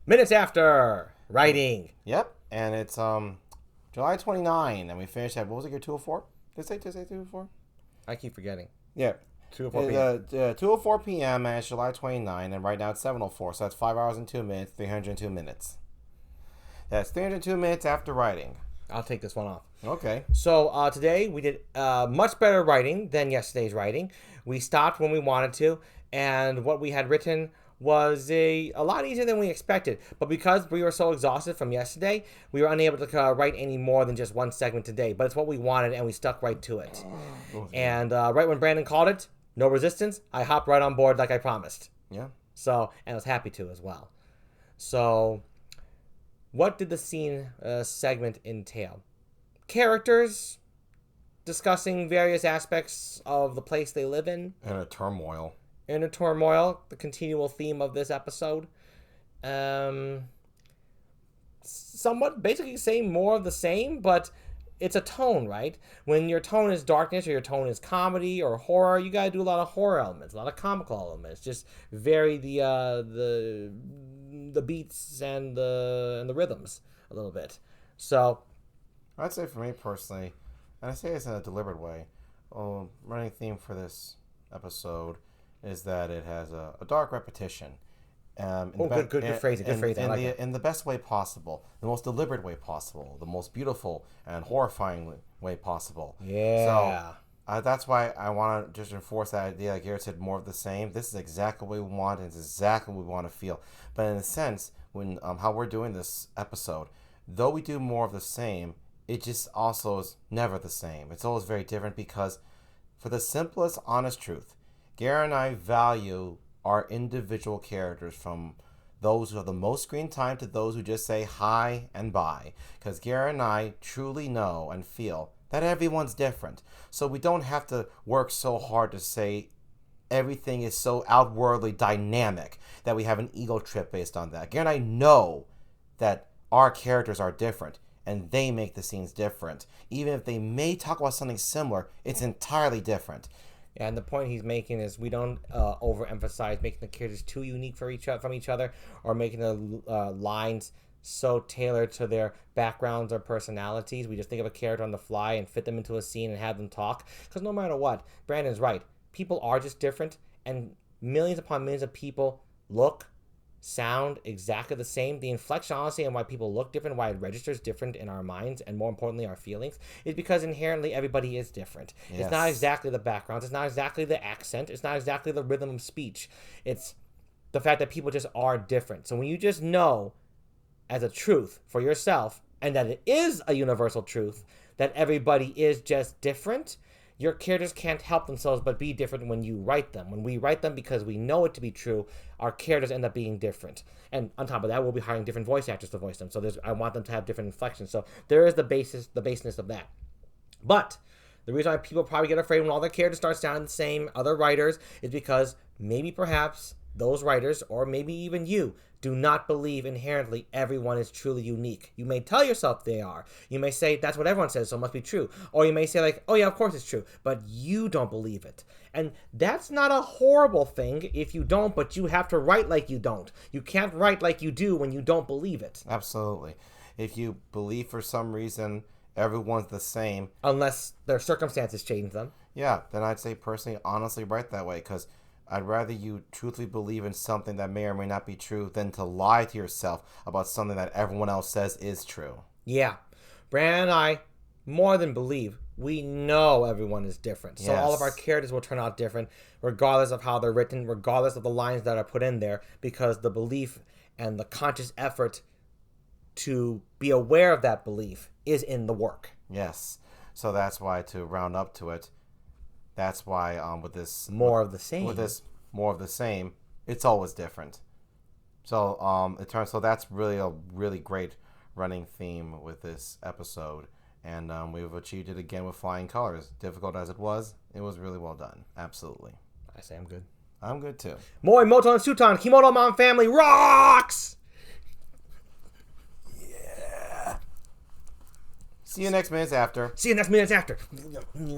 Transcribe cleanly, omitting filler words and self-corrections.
Minutes after writing. Yep, and it's July 29, and we finished at, what was it, your 2:04? Did I say 2:04? I keep forgetting. Yeah. 2:04 p.m. 2:04 p.m. and it's July 29, and right now it's 7:04, so that's 5 hours and 2 minutes, 302 minutes. That's 302 minutes after writing. I'll take this one off. Okay. So today we did much better writing than yesterday's writing. We stopped when we wanted to, and what we had written was a lot easier than we expected. But because we were so exhausted from yesterday, we were unable to write any more than just one segment today. But it's what we wanted, and we stuck right to it. And right when Brandon called it, no resistance, I hopped right on board like I promised. Yeah. So, and I was happy to as well. So, what did the scene segment entail? Characters discussing various aspects of the place they live in. Inner turmoil. Inner turmoil, the continual theme of this episode. Somewhat basically saying more of the same, but it's a tone, right? When your tone is darkness or your tone is comedy or horror, you gotta do a lot of horror elements, a lot of comical elements. Just vary the beats and the rhythms a little bit. So, I'd say for me personally, and I say this in a deliberate way, running theme for this episode is that it has a dark repetition. Good phrasing. In the best way possible, the most deliberate way possible, the most beautiful and horrifying way possible. Yeah. So that's why I want to just enforce that idea. Like Garrett said, more of the same. This is exactly what we want, and it's exactly what we want to feel. But in a sense, when how we're doing this episode, though we do more of the same, it just also is never the same. It's always very different because, for the simplest, honest truth, Garrett and I value our individual characters, from those who have the most screen time to those who just say hi and bye. Because Garrett and I truly know and feel that everyone's different. So we don't have to work so hard to say everything is so outwardly dynamic that we have an ego trip based on that. Garrett and I know that our characters are different, and they make the scenes different. Even if they may talk about something similar, it's entirely different. And the point he's making is we don't overemphasize making the characters too unique from each other, or making the lines so tailored to their backgrounds or personalities. We just think of a character on the fly and fit them into a scene and have them talk. Because no matter what, Brandon's right. People are just different, and millions upon millions of people look, sound exactly the same. The inflection, honestly, and why people look different, why it registers different in our minds, and more importantly our feelings, is because inherently everybody is different. Yes. It's not exactly the backgrounds, it's not exactly the accent, it's not exactly the rhythm of speech. It's the fact that people just are different. So when you just know as a truth for yourself, and that it is a universal truth, that everybody is just different, your characters can't help themselves but be different when you write them. When we write them because we know it to be true, our characters end up being different. And on top of that, we'll be hiring different voice actors to voice them. So I want them to have different inflections. So there is the baseness of that. But the reason why people probably get afraid when all their characters start sounding the same, other writers, is because maybe perhaps those writers, or maybe even you, do not believe inherently everyone is truly unique. You may tell yourself they are. You may say, that's what everyone says, so it must be true. Or you may say, like, oh yeah, of course it's true. But you don't believe it. And that's not a horrible thing if you don't, but you have to write like you don't. You can't write like you do when you don't believe it. Absolutely. If you believe for some reason everyone's the same, unless their circumstances change them, yeah, then I'd say personally, honestly, write that way, because I'd rather you truthfully believe in something that may or may not be true than to lie to yourself about something that everyone else says is true. Yeah. Brandon and I, more than believe, we know everyone is different. So all of our characters will turn out different, regardless of how they're written, regardless of the lines that are put in there, because the belief and the conscious effort to be aware of that belief is in the work. Yes. So that's why, to round up to it, that's why with this more of the same, it's always different. So so that's really a really great running theme with this episode, and we've achieved it again with flying colors. Difficult as it was really well done. Absolutely. I say I'm good. I'm good too. Moi Moton Sutan Kimoto Mom Family rocks. Yeah. See you next minutes after.